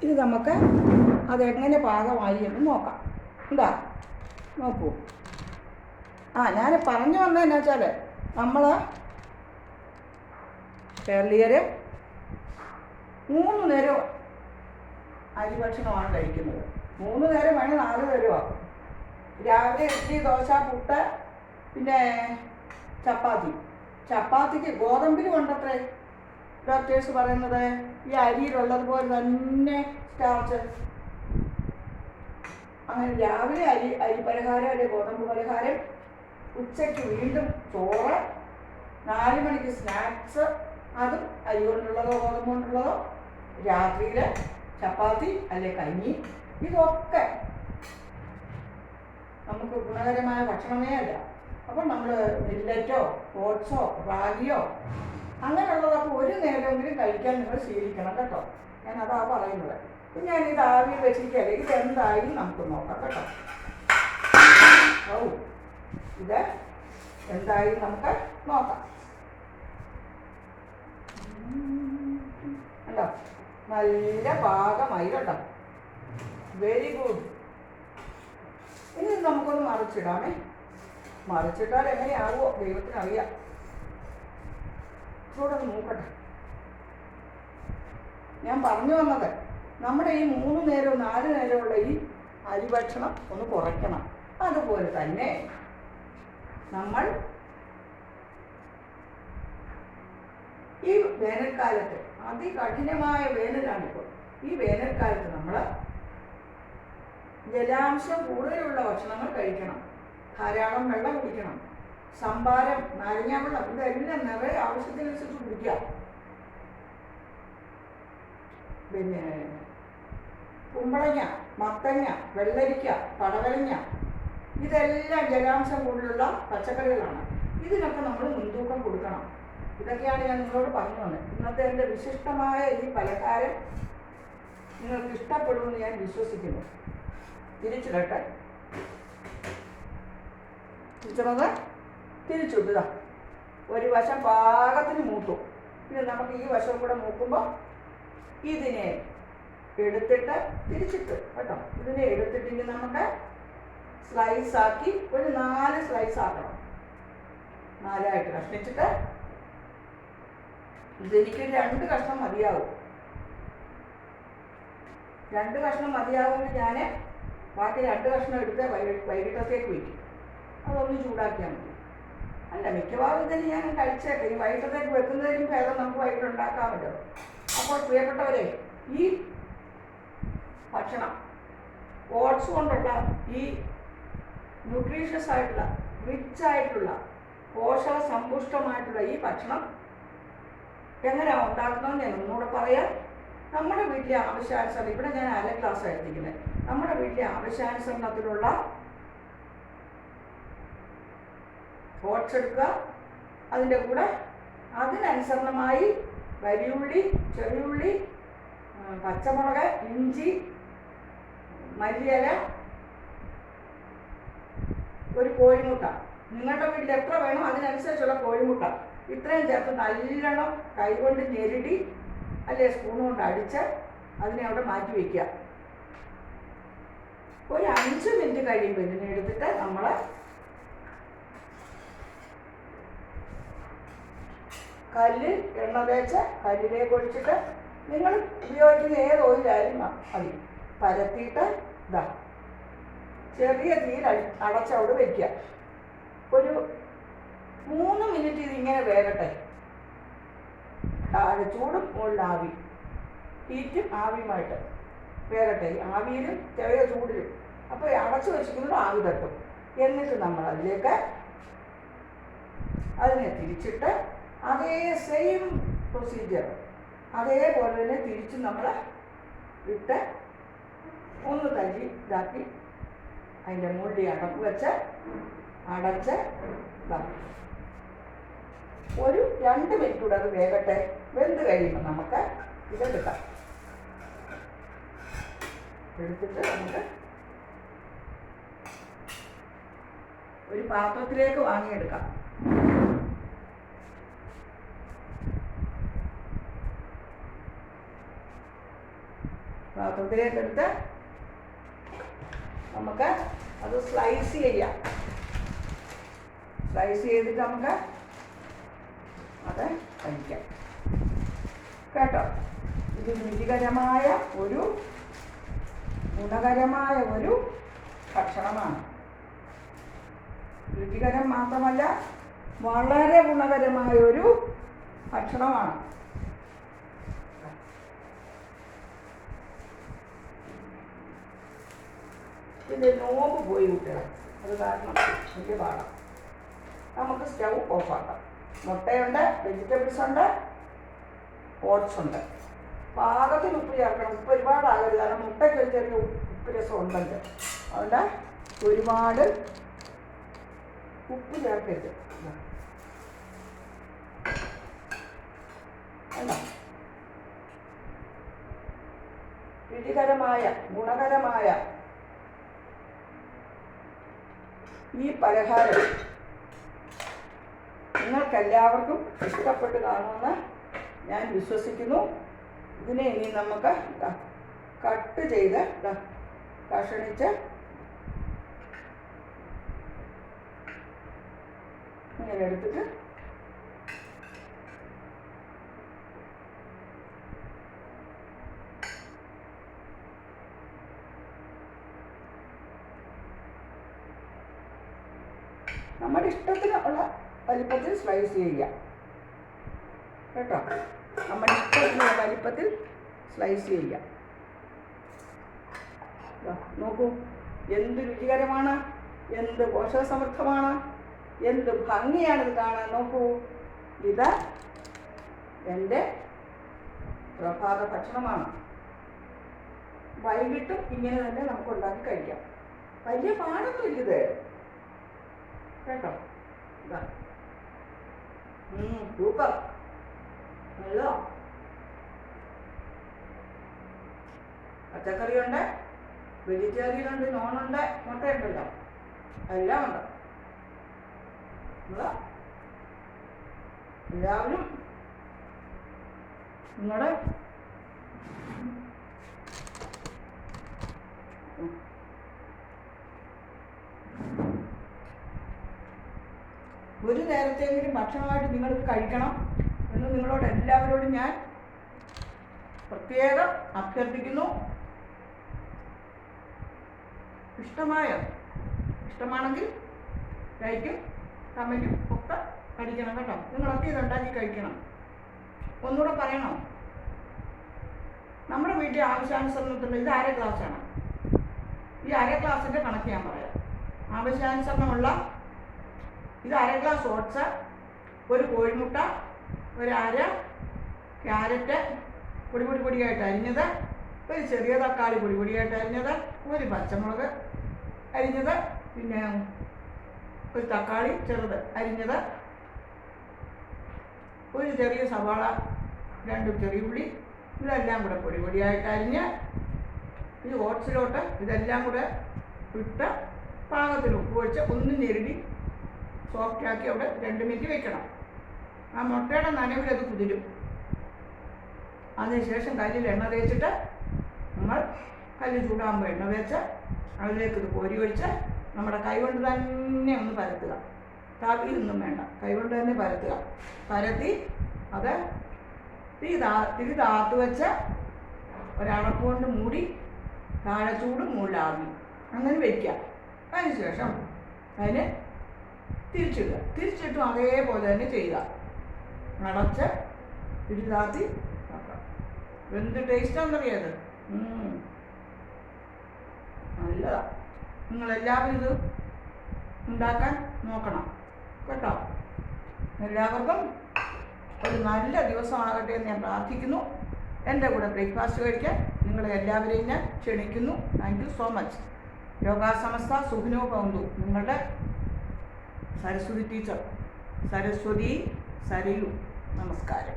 ഇത് നമുക്ക് അതെങ്ങനെ പാകമായി എന്ന് നോക്കാം. എന്താ നോക്കൂ. ഞാൻ പറഞ്ഞു വന്നതെന്നു വെച്ചാൽ നമ്മൾ കേരളീയർ 3 നേരം അരി ഭക്ഷണമാണ് കഴിക്കുന്നത്. 3 നേരം വേണേൽ 4 നേരമാകും. രാവിലെ ഇഡ്ഡലി, ദോശ, പുട്ട്, പിന്നെ ചപ്പാത്തിക്ക് ഗോതമ്പിൽ കൊണ്ടത്രേ ഡോക്ടേഴ്സ് പറയുന്നത് ഈ അരിയിലുള്ളതുപോലെ തന്നെ സ്റ്റാർച്ച്. അങ്ങനെ രാവിലെ അരി പലഹാരം അല്ലെങ്കിൽ ഗോതമ്പ് പലഹാരം, ഉച്ചയ്ക്ക് വീണ്ടും ചോറ്, 4 മണിക്ക് സ്നാക്സ്, അതും അരി കൊണ്ടുള്ളതോ ഗോതമ്പ് കൊണ്ടുള്ളതോ, രാത്രിയിൽ ചപ്പാത്തി അല്ലെ കഞ്ഞി. ഇതൊക്കെ നമുക്ക് ഗുണകരമായ ഭക്ഷണമേ അല്ല. അപ്പം നമ്മൾ മില്ലറ്റോ ഓട്സോ റാഗിയോ അങ്ങനെയുള്ളതൊക്കെ ഒരു നേരമെങ്കിലും കഴിക്കാൻ നിങ്ങൾ ശീലിക്കണം കേട്ടോ. ഞാൻ അതാ പറയുന്നത്. ഞാനിത് ആവിയിൽ വെച്ചിരിക്കുകയല്ലേ, ഇതെന്തായാലും നമുക്ക് നോക്കാം കേട്ടോ. ഇത് എന്തായാലും നമുക്ക് നോക്കാം. കണ്ടോ, നല്ല പാകമായി കേട്ടോ. Very good. ഇനി നമുക്കൊന്ന് മറിച്ചിടാമേ. മറിച്ചിട്ടാൽ എങ്ങനെയാകുമോ ദൈവത്തിനറിയാം. ഇവിടെ ഒന്ന് നോക്കട്ടെ. ഞാൻ പറഞ്ഞു വന്നത് നമ്മുടെ ഈ 3 നേരവും 4 നേരമുള്ള ഈ അരിഭക്ഷണം ഒന്ന് കുറയ്ക്കണം. അതുപോലെ തന്നെ നമ്മൾ ഈ വേനൽക്കാലത്ത്, അതികഠിനമായ വേനലാണിപ്പോൾ, ഈ വേനൽക്കാലത്ത് നമ്മൾ ജലാംശം കൂടുതലുള്ള ഭക്ഷണങ്ങൾ കഴിക്കണം. ധാരാളം വെള്ളം കുടിക്കണം. സംഭാരം, നാരങ്ങാവെള്ളം, ഇതെല്ലാം നിറയെ ആവശ്യത്തിനനുസരിച്ച് കുടിക്കാം. പിന്നെ കുമ്പളങ്ങ, മത്തങ്ങ, വെള്ളരിക്ക, പടവലങ്ങ, ഇതെല്ലാം ജലാംശം കൂടുതലുള്ള പച്ചക്കറികളാണ്. ഇതിനൊക്കെ നമ്മൾ മുൻതൂക്കം കൊടുക്കണം. ഇതൊക്കെയാണ് ഞാൻ നിങ്ങളോട് പറഞ്ഞു വന്നത്. ഇന്നത്തെ എൻ്റെ വിശിഷ്ടമായ ഈ പലഹാരം നിങ്ങൾക്ക് ഇഷ്ടപ്പെടുമെന്ന് ഞാൻ വിശ്വസിക്കുന്നു. തിരിച്ചിടട്ടെ. തിരിച്ചിടുക. ഒരു വശം പാകത്തിന് മൂത്തു. പിന്നെ നമുക്ക് ഈ വശം കൂടെ മൂക്കുമ്പോൾ ഇതിനെ എടുത്തിട്ട് തിരിച്ചിട്ട് കേട്ടോ. ഇതിനെ എടുത്തിട്ട് നമുക്ക് സ്ലൈസാക്കി ഒരു 4 സ്ലൈസ് ആക്കണം. 4ആയിട്ട് കഷ്ണിച്ചിട്ട് ഇതെനിക്ക് 2 കഷ്ണം മതിയാവും. 2 കഷ്ണം മതിയാവുമെങ്കിൽ ഞാൻ ബാക്കി 2 കഷ്ണം എടുത്ത് വൈകിട്ടത്തേക്ക് വയ്ക്കും. അതൊന്ന് ചൂടാക്കിയാൽ മതി. അല്ല, മിക്കവാറും ഇതിന് ഞാൻ കഴിച്ചേക്കാം. ഈ വൈകിട്ടത്തേക്ക് വെക്കുന്നതിനും ഭേദം നമുക്ക് വൈകിട്ട് ഉണ്ടാക്കാമല്ലോ. അപ്പോൾ പ്രിയപ്പെട്ടവരെ, ഈ ഭക്ഷണം ഓട്സ് കൊണ്ടുള്ള ഈ ന്യൂട്രീഷ്യസ് ആയിട്ടുള്ള, റിച്ച് ആയിട്ടുള്ള, പോഷക സമ്പുഷ്ടമായിട്ടുള്ള ഈ ഭക്ഷണം എങ്ങനെയാണ് ഉണ്ടാക്കുന്നതെന്ന് ഞാൻ ഒന്നുകൂടെ പറയാം. നമ്മുടെ വീട്ടിലെ ആവശ്യാനുസരണം, ഇവിടെ ഞാൻ 1/2 ഗ്ലാസ് എടുത്തിരിക്കുന്നത്, നമ്മുടെ വീട്ടിലെ ആവശ്യാനുസരണത്തിലുള്ള ഓട്സ് എടുക്കുക. അതിൻ്റെ കൂടെ അതിനനുസരണമായി വലിയുള്ളി, ചെറിയുള്ളി, പച്ചമുളക്, ഇഞ്ചി, മല്ലിയില, ഒരു കോഴിമുട്ട. നിങ്ങളുടെ വീട്ടിൽ എത്ര വേണോ അതിനനുസരിച്ചുള്ള കോഴിമുട്ട. ഇത്രയും ചേർത്ത് നല്ലോണം കൈകൊണ്ട് ഞെരുടി അല്ലെ സ്പൂൺ കൊണ്ട് അടിച്ച് അതിനെ അവിടെ മാറ്റി വയ്ക്കുക. ഒരു 5 മിനിറ്റ് കഴിയുമ്പോൾ ഇതിനെ എടുത്തിട്ട് നമ്മൾ കല്ലിൽ എണ്ണ തേച്ച് കല്ലിലേക്ക് ഒഴിച്ചിട്ട്, നിങ്ങൾ ഉപയോഗിക്കുന്ന ഏത് ഓയിലായാലും മതി, പരത്തിയിട്ട് ചെറിയ തീയിൽ അടച്ചവിടെ വയ്ക്കുക. ഒരു 3 മിനിറ്റ് ഇതിങ്ങനെ വേകട്ടെ. ചൂടും മുകളിൽ ആവി, ഹീറ്റും ആവിയുമായിട്ട് വേകട്ടെ. ആവിയിലും ചെറിയ ചൂടിലും. അപ്പോൾ അടച്ചു വെച്ചിരിക്കുന്നത് ആവി തട്ടും. എന്നിട്ട് നമ്മൾ അതിലേക്ക് അതിനെ തിരിച്ചിട്ട് അതേ സെയിം പ്രൊസീജിയർ അതേപോലെ തന്നെ തിരിച്ച് നമ്മൾ ഇട്ട് ഒന്ന് തല്ലി ഇതാക്കി അതിൻ്റെ മുള്ളി അടപ്പ് വെച്ച് അടച്ച് ഒരു 2 മിനിറ്റ് കൂടെ അത് വേകട്ടെ. വെന്ത് കഴിയുമ്പോൾ നമുക്ക് ഇതെടുക്കാം. എടുത്തിട്ട് നമുക്ക് ഒരു പാത്രത്തിലേക്ക് വാങ്ങിയെടുക്കാം. പാത്രത്തിലേക്ക് എടുത്ത് നമുക്ക് അത് സ്ലൈസ് ചെയ്യാം. സ്ലൈസ് ചെയ്തിട്ട് നമുക്ക് അത് കഴിക്കാം കേട്ടോ. ഇത് രുചികരമായ ഒരു ഗുണകരമായ ഒരു ഭക്ഷണമാണ്. രുചികരം മാത്രമല്ല, വളരെ ഗുണകരമായ ഒരു ഭക്ഷണമാണ്. ഇതിൻ്റെ നോമ്പ് പോയി കുട്ടികളെ, അത് കാരണം വലിയ പാടാം. നമുക്ക് സ്റ്റൗ ഓഫാക്കാം. മുട്ടയുണ്ട്, വെജിറ്റബിൾസ് ഉണ്ട്, ഓട്സ് ഉണ്ട്. പാകത്തിന് ഉപ്പ് ചേർക്കണം. ഉപ്പ് ഒരുപാടാകരുത്, കാരണം മുട്ടയ്ക്ക് ഒരു ചെറിയ ഉപ്പ് രസം ഉണ്ടല്ലോ. അതുകൊണ്ട് ഒരുപാട് ഉപ്പ് ചേർക്കരുത്. അല്ല, രുചികരമായ ഗുണകരമായ ഈ പലഹാരം നിങ്ങൾക്കെല്ലാവർക്കും ഇഷ്ടപ്പെട്ട് കാണുമെന്ന് ഞാൻ വിശ്വസിക്കുന്നു. ഇതിനെ ഇനി നമുക്ക് കട്ട് ചെയ്ത് കഷണിച്ച് ഇങ്ങനെ എടുത്തിട്ട് നമ്മുടെ ഇഷ്ടത്തിനുള്ള വലിപ്പത്തിൽ സ്ലൈസ് ചെയ്യുക കേട്ടോ. നമ്മുടെ ഇഷ്ടത്തിനുള്ള വലിപ്പത്തിൽ സ്ലൈസ് ചെയ്യുക. നോക്കൂ, എന്ത് രുചികരമാണ്, എന്ത് പോഷകസമൃദ്ധമാണ്, എന്ത് ഭംഗിയാണിത് കാണാൻ. നോക്കൂ, ഇത് എൻ്റെ പ്രഭാത ഭക്ഷണമാണ്. വൈകിട്ടും ഇങ്ങനെ തന്നെ നമുക്ക് ഉണ്ടാക്കി കഴിക്കാം. വലിയ പാടൊന്നും ഇത് കേട്ടോ. ഇതാ സൂപ്പർ, നല്ല പച്ചക്കറിയുണ്ട്, വെജിറ്റേറിയൻ ഉണ്ട്, നോണുണ്ട്, മുട്ടയുണ്ടല്ലോ, എല്ലാം ഉണ്ട്. എല്ലാവരും നിങ്ങളുടെ ഒരു നേരത്തെങ്കിലും ഭക്ഷണമായിട്ട് നിങ്ങൾ കഴിക്കണം എന്ന് നിങ്ങളോട് എല്ലാവരോടും ഞാൻ പ്രത്യേകം അഭ്യർത്ഥിക്കുന്നു. ഇഷ്ടമാണെങ്കിൽ ലൈക്കും കമൻറ്റും ഒക്കെ അടിക്കണം കേട്ടോ. നിങ്ങളൊക്കെ ഇതുണ്ടാക്കി കഴിക്കണം. ഒന്നുകൂടെ പറയണം, നമ്മുടെ വീട്ടിൽ ആവശ്യാനുസരണത്തിലുള്ള ഇത് 1/2 ഗ്ലാസ്സാണ്. ഈ 1/2 ഗ്ലാസിൻ്റെ കണക്ക് ഞാൻ പറയാം. ആവശ്യാനുസരണമുള്ള ഇത് 1/2 ഗ്ലാസ് ഓട്സ്, ഒരു കോഴിമുട്ട, ഒരു 1/2 ക്യാരറ്റ് പൊടിയായിട്ട് അരിഞ്ഞത്, ഒരു ചെറിയ തക്കാളി പൊടിയായിട്ട് അരിഞ്ഞത്, ഒരു പച്ചമുളക് അരിഞ്ഞത്, പിന്നെ ഒരു തക്കാളി ചെറുത് അരിഞ്ഞത്, ഒരു ചെറിയ സവാള, 2 ചെറിയ ഉള്ളി, ഇതെല്ലാം കൂടെ പൊടിയായിട്ട് അരിഞ്ഞ് ഈ ഓട്സിലോട്ട് ഇതെല്ലാം കൂടെ ഇട്ട് പാകത്തിന് ഉപ്പ് ഒഴിച്ച് ഒന്ന് ഞെരുടി സോഫ്റ്റാക്കി അവിടെ 2 മിനിറ്റ് വെക്കണം. ആ മുട്ടയുടെ നനവിൽ അത് കുതിരും. അതിനുശേഷം കല്ലിൽ എണ്ണ തേച്ചിട്ട് നമ്മൾ കല്ല് ചൂടാകുമ്പോൾ എണ്ണ തേച്ച് അതിലേക്ക് ഇത് കോരി ഒഴിച്ച് നമ്മുടെ കൈകൊണ്ട് തന്നെ ഒന്ന് പരത്തുക. താപ്പിയൊന്നും വേണ്ട, കൈകൊണ്ട് തന്നെ പരത്തുക. പരത്തി അത് തിരി താത്ത് വെച്ച് ഒരടപ്പ് കൊണ്ട് മൂടി താഴെ ചൂട് മുകളിലാവി അങ്ങനെ വയ്ക്കുക. അതിനുശേഷം അതിന് തിരിച്ചിടുക. തിരിച്ചിട്ടും അതേപോലെ തന്നെ ചെയ്യുക. അടച്ച് തിരി താത്തി നോക്കാം. എന്ത് ടേസ്റ്റാണെന്നറിയാത്, നല്ലതാണ്. നിങ്ങളെല്ലാവരും ഇത് ഉണ്ടാക്കാൻ നോക്കണം കേട്ടോ. എല്ലാവർക്കും ഒരു നല്ല ദിവസമാകട്ടെ എന്ന് ഞാൻ പ്രാർത്ഥിക്കുന്നു. എൻ്റെ കൂടെ ബ്രേക്ക്ഫാസ്റ്റ് കഴിക്കാൻ നിങ്ങളെ എല്ലാവരെയും ഞാൻ ക്ഷണിക്കുന്നു. Thank you so much. ലോകാസമസ്ത സുഖിനോ ഭവന്തു. നിങ്ങളുടെ സരസ്വതി ടീച്ചർ, സരസ്വതി സരയു. നമസ്കാരം.